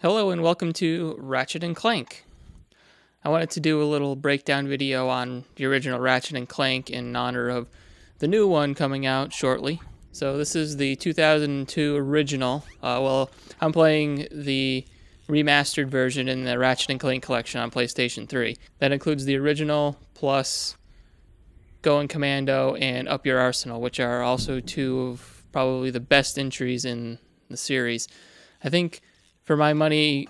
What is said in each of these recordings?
Hello and welcome to Ratchet Clank. I wanted to do a little breakdown video on the original Ratchet Clank in honor of the new one coming out shortly. So this is the 2002 original. I'm playing the remastered version in the Ratchet Clank collection on PlayStation 3. That includes the original plus Going Commando and Up Your Arsenal, which are also two of probably the best entries in the series. I think for my money,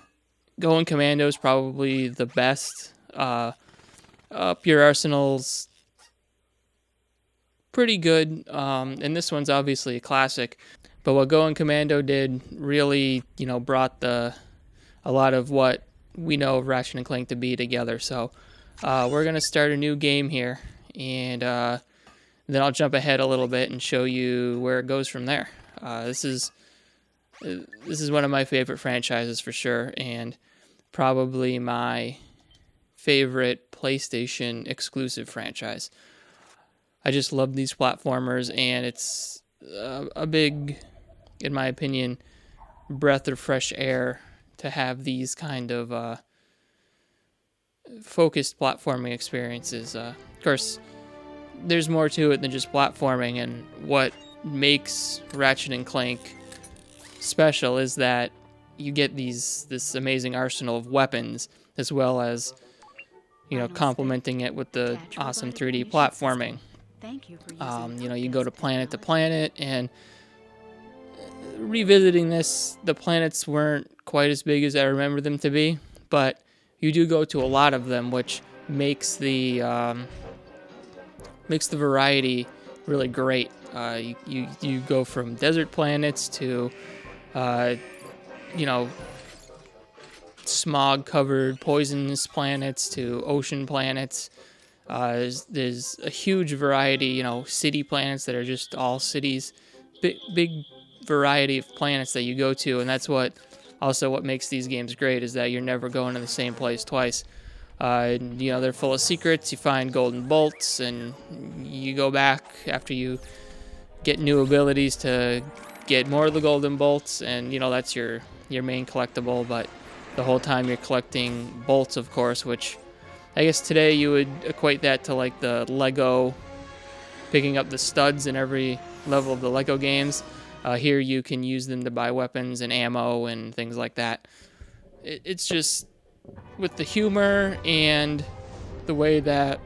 Going Commando is probably the best. Up Your Arsenal's pretty good, and this one's obviously a classic. But what Going Commando did really, brought a lot of what we know of Ratchet and Clank to be together. So we're gonna start a new game here, and then I'll jump ahead a little bit and show you where it goes from there. This is one of my favorite franchises for sure, and probably my favorite PlayStation exclusive franchise. I just love these platformers, and it's a big, in my opinion, breath of fresh air to have these kind of focused platforming experiences. Of course, there's more to it than just platforming, and what makes Ratchet and Clank special is that you get this amazing arsenal of weapons, as well as complementing it with the awesome 3D platforming. You go to planet, and revisiting this, the planets weren't quite as big as I remember them to be, but you do go to a lot of them, which makes the variety really great. You go from desert planets to smog-covered, poisonous planets to ocean planets. There's a huge variety, city planets that are just all cities. Big variety of planets that you go to, and that's what makes these games great, is that you're never going to the same place twice. They're full of secrets. You find golden bolts, and you go back after you get new abilities to get more of the golden bolts, and that's your main collectible. But the whole time you're collecting bolts, of course, which I guess today you would equate that to like the Lego, picking up the studs in every level of the Lego games. Here you can use them to buy weapons and ammo and things like that. It's just with the humor and the way that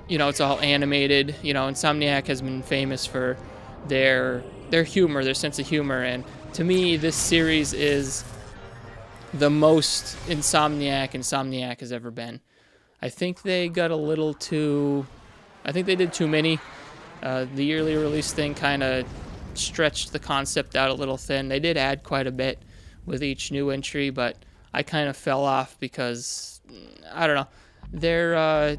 it's all animated. Insomniac has been famous for their humor, their sense of humor, and to me, this series is the most Insomniac has ever been. I think they got a little too... I think they did too many. The yearly release thing kind of stretched the concept out a little thin. They did add quite a bit with each new entry, but I kind of fell off because, I don't know, they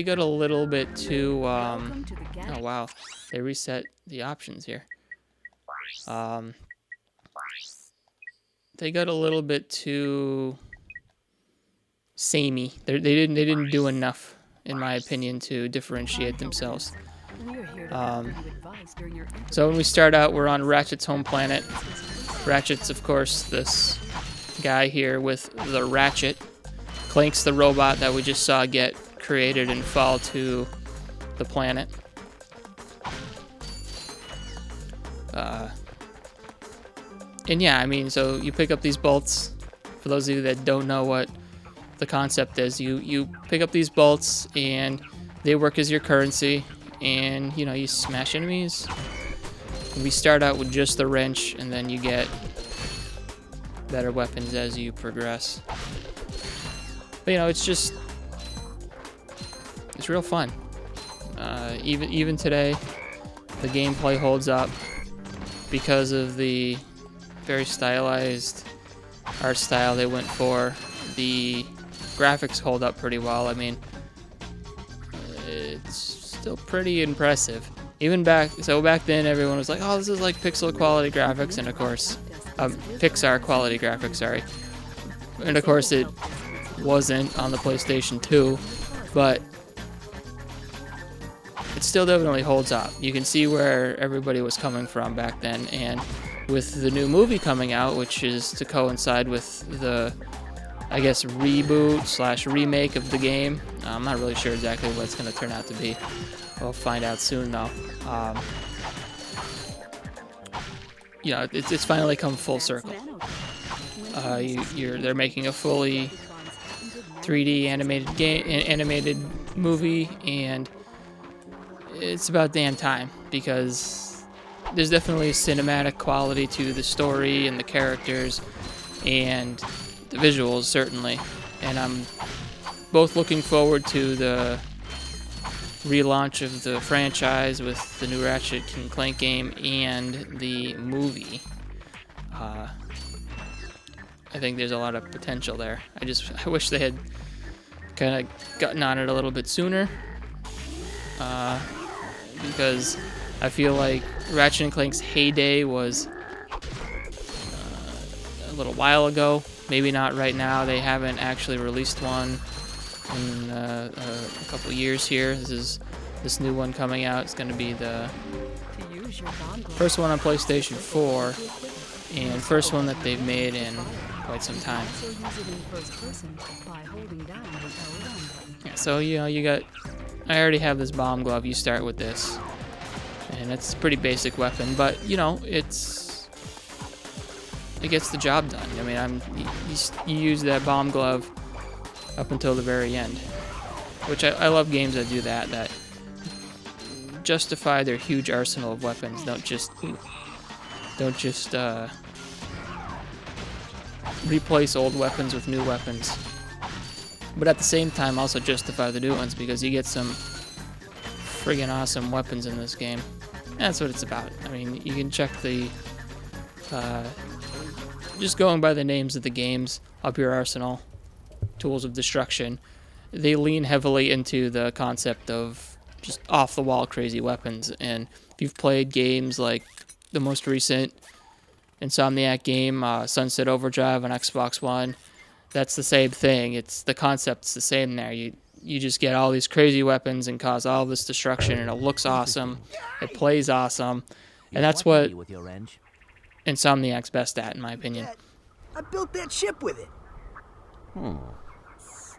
got a little bit too... oh, wow. They reset the options here. They got a little bit too samey. They didn't do enough, in my opinion, to differentiate themselves. So when we start out, we're on Ratchet's home planet. Ratchet's, of course, this guy here with the Ratchet. Clank's the robot that we just saw get created and fall to the planet. And yeah, so you pick up these bolts. For those of you that don't know what the concept is, you pick up these bolts and they work as your currency, and you smash enemies. And we start out with just the wrench, and then you get better weapons as you progress. But it's real fun. Even today, the gameplay holds up because of the very stylized art style they went for. The graphics hold up pretty well. It's still pretty impressive. Back then, everyone was like, "Oh, this is like pixel quality graphics," and of course, Pixar quality graphics. Sorry, and of course it wasn't on the PlayStation 2, but it still definitely holds up. You can see where everybody was coming from back then, and with the new movie coming out, which is to coincide with the, I guess, reboot / remake of the game. I'm not really sure exactly what it's going to turn out to be. We'll find out soon, though. You know, it's finally come full circle. They're making a fully 3D animated movie, and it's about damn time, because there's definitely a cinematic quality to the story and the characters and the visuals, certainly. And I'm both looking forward to the relaunch of the franchise with the new Ratchet Clank game and the movie. I think there's a lot of potential there. I wish they had kind of gotten on it a little bit sooner, because I feel like Ratchet & Clank's heyday was a little while ago. Maybe not right now. They haven't actually released one in a couple years here. This new one coming out. It's going to be the first one on PlayStation 4 and first one that they've made in quite some time. Yeah, so I already have this bomb glove. You start with this, and it's a pretty basic weapon, but it gets the job done. I mean, you use that bomb glove up until the very end, which I love games that do that justify their huge arsenal of weapons. Don't just replace old weapons with new weapons, but at the same time also justify the new ones, because you get some friggin' awesome weapons in this game. That's what it's about. I mean, you can check the just going by the names of the games up your arsenal. Tools of destruction, they lean heavily into the concept of just off-the-wall crazy weapons. And if you've played games like the most recent Insomniac game, Sunset Overdrive on Xbox One, that's the same thing. The concept's the same there. You just get all these crazy weapons and cause all this destruction, and it looks awesome, it plays awesome, and that's what Insomniac's best at, in my opinion. I built that ship with it.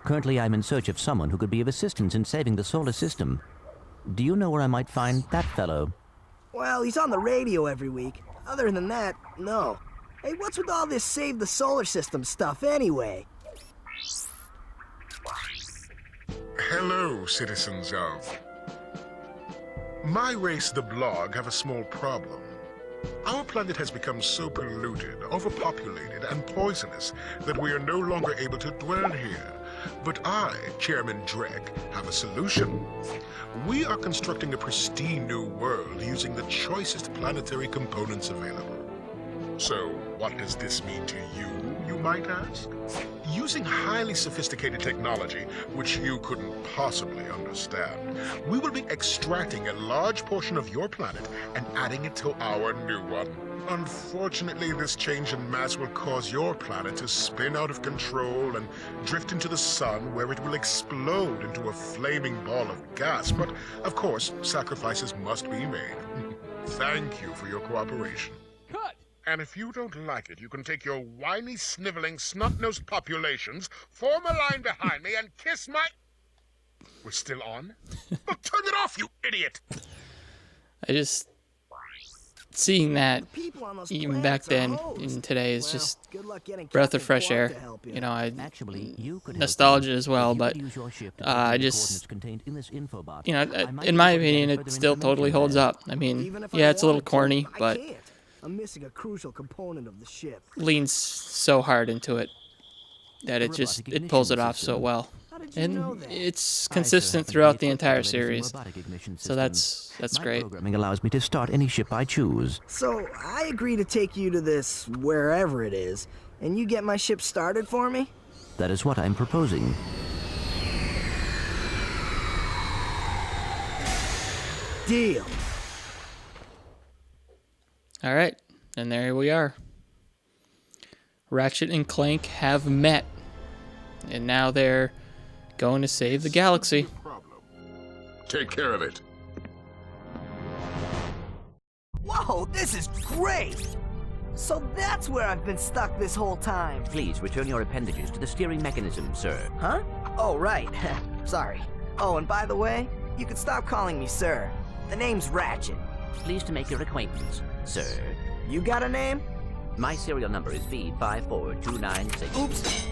Currently, I'm in search of someone who could be of assistance in saving the solar system. Do you know where I might find that fellow? Well, he's on the radio every week. Other than that, no. Hey, what's with all this save the solar system stuff anyway? Hello, citizens of... My race, the Blog, have a small problem. Our planet has become so polluted, overpopulated, and poisonous that we are no longer able to dwell here. But I, Chairman Drek, have a solution. We are constructing a pristine new world using the choicest planetary components available. So, what does this mean to you, you might ask? Using highly sophisticated technology, which you couldn't possibly understand, we will be extracting a large portion of your planet and adding it to our new one. Unfortunately, this change in mass will cause your planet to spin out of control and drift into the sun, where it will explode into a flaming ball of gas. But, of course, sacrifices must be made. Thank you for your cooperation. Cut! And if you don't like it, you can take your whiny, sniveling, snot-nosed populations, form a line behind me, and kiss my... We're still on? Well, turn it off, you idiot! Seeing that, even back then and today, is just breath of fresh air. Nostalgia as well, but in my opinion, it still totally holds up. I mean, yeah, it's a little corny, but I'm missing a crucial component of the ship. Leans so hard into it that it pulls it off so well. And it's consistent throughout the entire series, so that's great. Programming allows me to start any ship I choose. So I agree to take you to this wherever it is, and you get my ship started for me? That is what I'm proposing. Deal. All right, and there we are. Ratchet and Clank have met, and now they're going to save the galaxy. Take care of it. Whoa, this is great! So that's where I've been stuck this whole time. Please return your appendages to the steering mechanism, sir. Huh? Oh, right. Sorry. Oh, and by the way, you can stop calling me sir. The name's Ratchet. Pleased to make your acquaintance, sir. You got a name? My serial number is V54296. Oops.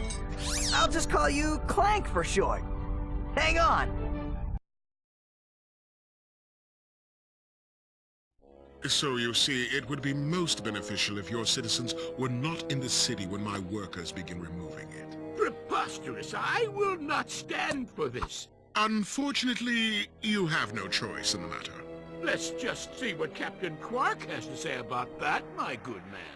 I'll just call you Clank for short. Hang on. So you see, it would be most beneficial if your citizens were not in the city when my workers begin removing it. Preposterous! I will not stand for this. Unfortunately, you have no choice in the matter. Let's just see what Captain Quark has to say about that, my good man.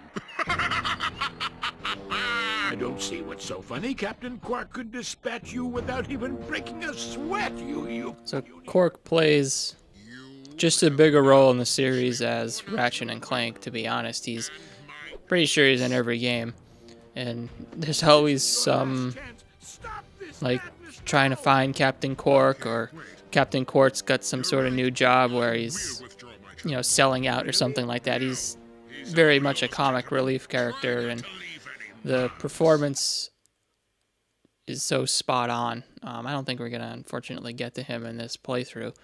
I don't see what's so funny. Captain Quark could dispatch you without even breaking a sweat, you... So Quark plays just a bigger role in the series as Ratchet and Clank, to be honest. He's pretty sure he's in every game. And there's always some, like, trying to find Captain Quark, or Captain Quark's got some sort of new job where he's, you know, selling out or something like that. He's very much a comic relief character, and the performance is so spot on. I don't think we're going to, unfortunately, get to him in this playthrough,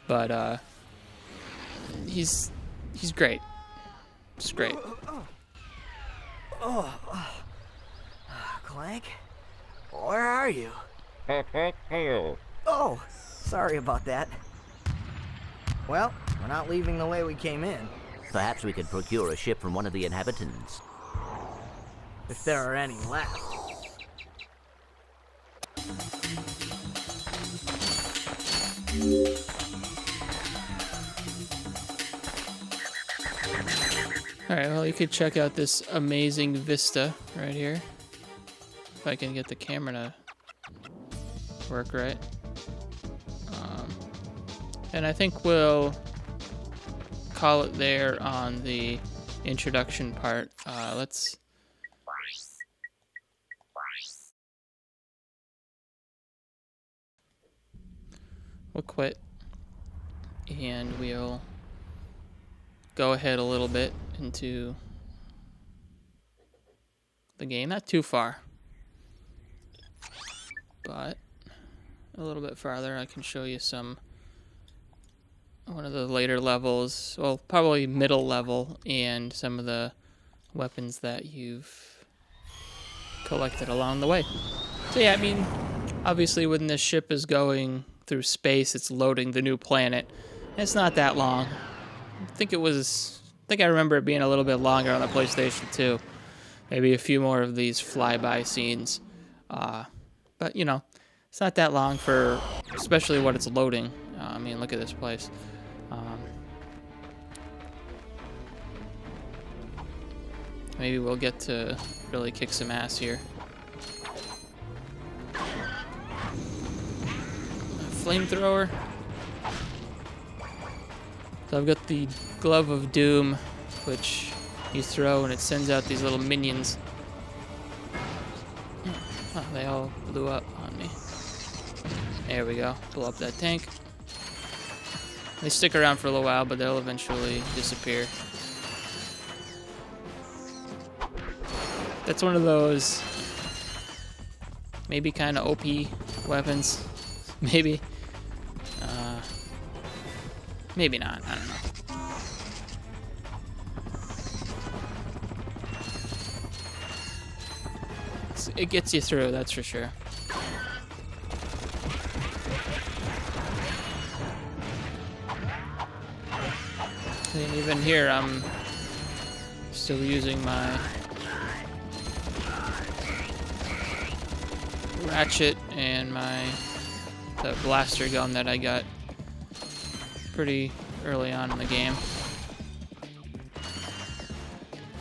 but he's great. It's great. Clank? Where are you? Oh, sorry about that. Well, we're not leaving the way we came in. Perhaps we could procure a ship from one of the inhabitants. If there are any left. Alright, well, you could check out this amazing vista right here. If I can get the camera to work right. And I think we'll call it there on the introduction part. We'll quit, and we'll go ahead a little bit into the game. Not too far, but a little bit farther. I can show you one of the later levels, well, probably middle level, and some of the weapons that you've collected along the way. So yeah, I mean, obviously when this ship is going through space, it's loading the new planet. It's not that long. I think I remember it being a little bit longer on the PlayStation 2. Maybe a few more of these flyby scenes. But, you know, it's not that long for, especially what it's loading. I mean, look at this place. Maybe we'll get to really kick some ass here. Flamethrower. So I've got the Glove of Doom, which you throw and it sends out these little minions. Oh, they all blew up on me. There we go. Blow up that tank. They stick around for a little while, but they'll eventually disappear. That's one of those maybe kind of OP weapons. Maybe. Maybe not. I don't know. It gets you through, that's for sure. And even here, I'm still using my Ratchet and the blaster gun that I got pretty early on in the game.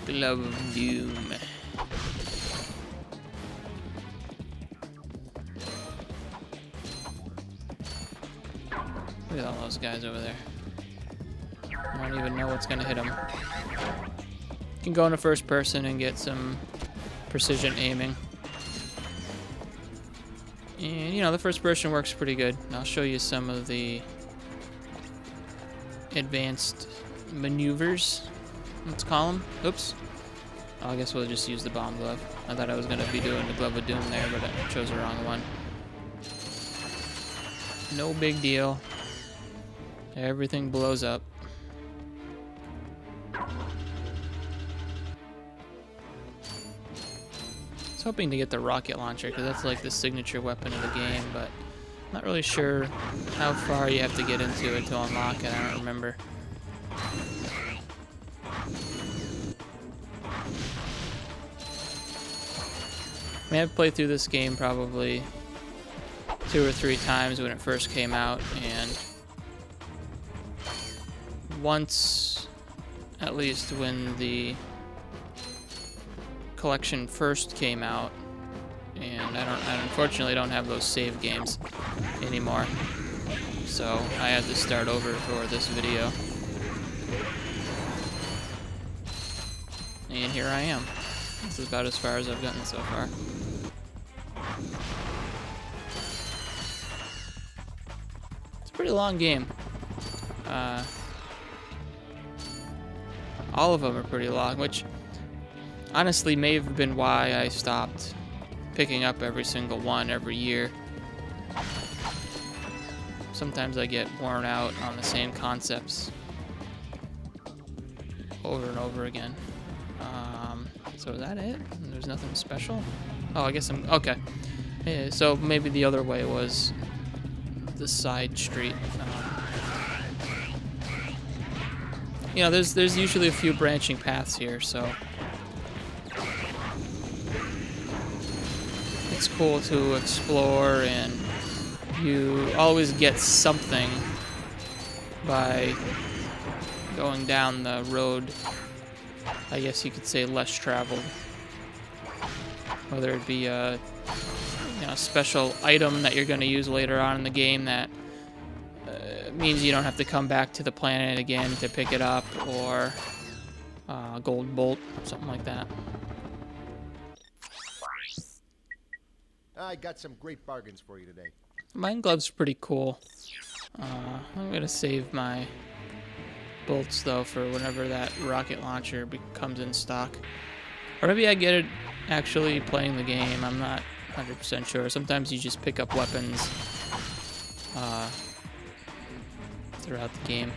Glove of Doom. Look at all those guys over there. I don't even know what's gonna hit them. You can go into first person and get some precision aiming. And, you know, the first person works pretty good. I'll show you some of the advanced maneuvers, let's call them. Oops. I guess we'll just use the bomb glove. I thought I was going to be doing the glove of doom there, but I chose the wrong one. No big deal. Everything blows up. I was hoping to get the rocket launcher because that's like the signature weapon of the game, but not really sure how far you have to get into it to unlock it. I don't remember. I mean, I've played through this game probably 2 or 3 times when it first came out, and once, at least when the collection first came out, and I unfortunately don't have those save games anymore, so I had to start over for this video. And here I am. This is about as far as I've gotten so far. It's a pretty long game. All of them are pretty long, which honestly may have been why I stopped picking up every single one every year. Sometimes I get worn out on the same concepts over and over again. So is that it? There's nothing special? Oh, I guess I'm... Okay. Yeah, so maybe the other way was the side street. You know, there's usually a few branching paths here, so... It's cool to explore, and you always get something by going down the road, I guess you could say less traveled. Whether it be a special item that you're going to use later on in the game that means you don't have to come back to the planet again to pick it up, or gold bolt, something like that. I got some great bargains for you today. Mine glove's pretty cool. I'm going to save my bolts though for whenever that rocket launcher comes in stock, or maybe I get it actually playing the game. I'm not 100% sure. Sometimes you just pick up weapons throughout the game.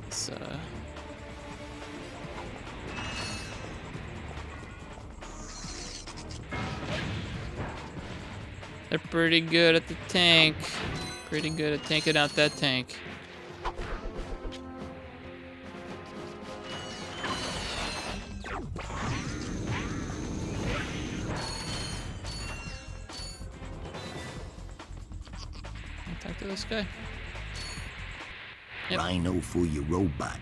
It's they're pretty good at the tank. Pretty good at taking out that tank. Talk to this guy. Yep. Rhino for your robot.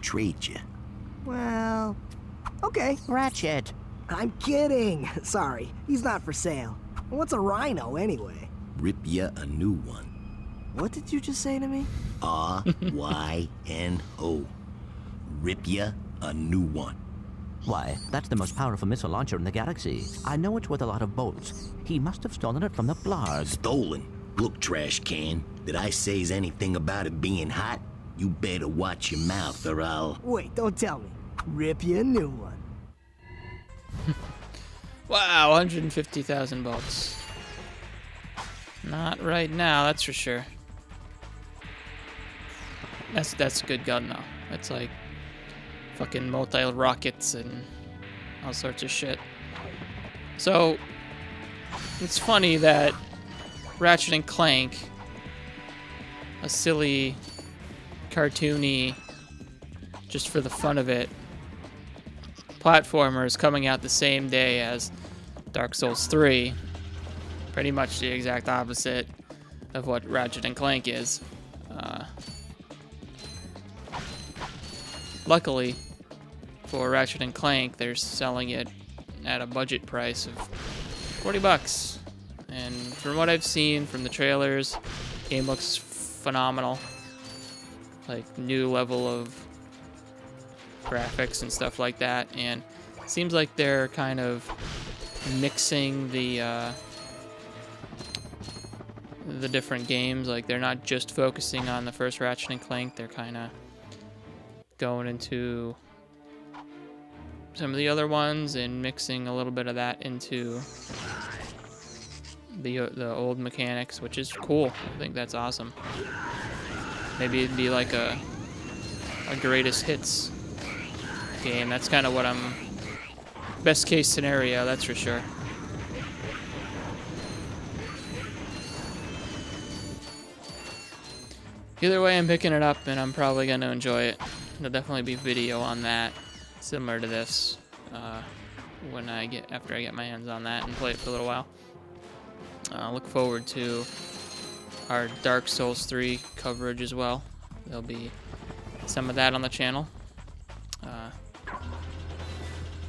Trade you. Well, okay. Ratchet! I'm kidding. Sorry, he's not for sale. What's a rhino anyway? Rip ya a new one. What did you just say to me? R-Y-N-O. Rip ya a new one. Why, that's the most powerful missile launcher in the galaxy. I know it's worth a lot of bolts. He must have stolen it from the Blarg. Stolen? Look, trash can. Did I say anything about it being hot? You better watch your mouth or I'll... Wait, don't tell me. Rip you a new one. Wow, 150,000 bolts. Not right now, that's for sure. That's a good gun though. That's like fucking multi-rockets and all sorts of shit. So it's funny that Ratchet Clank, a silly, cartoony, just for the fun of it, platformer is coming out the same day as Dark Souls 3. Pretty much the exact opposite of what Ratchet Clank is. Luckily for Ratchet Clank, they're selling it at a budget price of $40. And from what I've seen from the trailers, the game looks phenomenal. Like new level of graphics and stuff like that, and it seems like they're kind of mixing the different games. Like they're not just focusing on the first Ratchet and Clank, they're kind of going into some of the other ones and mixing a little bit of that into the old mechanics, which is cool. I think that's awesome. Maybe it'd be like a greatest hits game. That's kind of what I'm... Best case scenario, that's for sure. Either way, I'm picking it up, and I'm probably going to enjoy it. There'll definitely be video on that, similar to this, after I get my hands on that and play it for a little while. Look forward to our Dark Souls 3 coverage as well. There'll be some of that on the channel.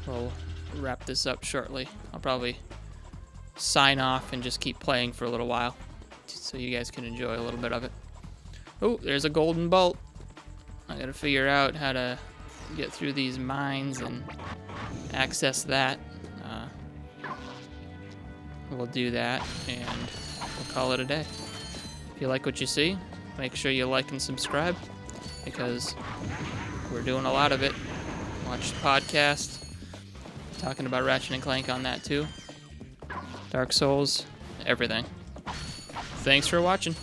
We'll wrap this up shortly. I'll probably sign off and just keep playing for a little while so you guys can enjoy a little bit of it. Oh, there's a golden bolt. I gotta figure out how to get through these mines and access that. We'll do that and we'll call it a day. If you like what you see, make sure you like and subscribe, because we're doing a lot of it. Watch the podcast, talking about Ratchet and Clank on that too. Dark Souls, everything. Thanks for watching.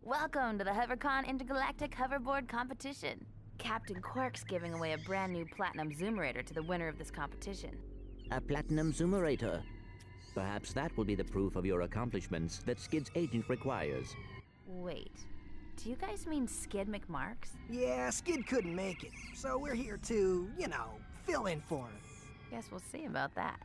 Welcome to the HoverCon Intergalactic Hoverboard Competition. Captain Quark's giving away a brand new Platinum Zoomerator to the winner of this competition. A Platinum Zoomerator. Perhaps that will be the proof of your accomplishments that Skid's agent requires. Wait, do you guys mean Skid McMarks? Yeah, Skid couldn't make it, so we're here to, fill in for him. Guess we'll see about that.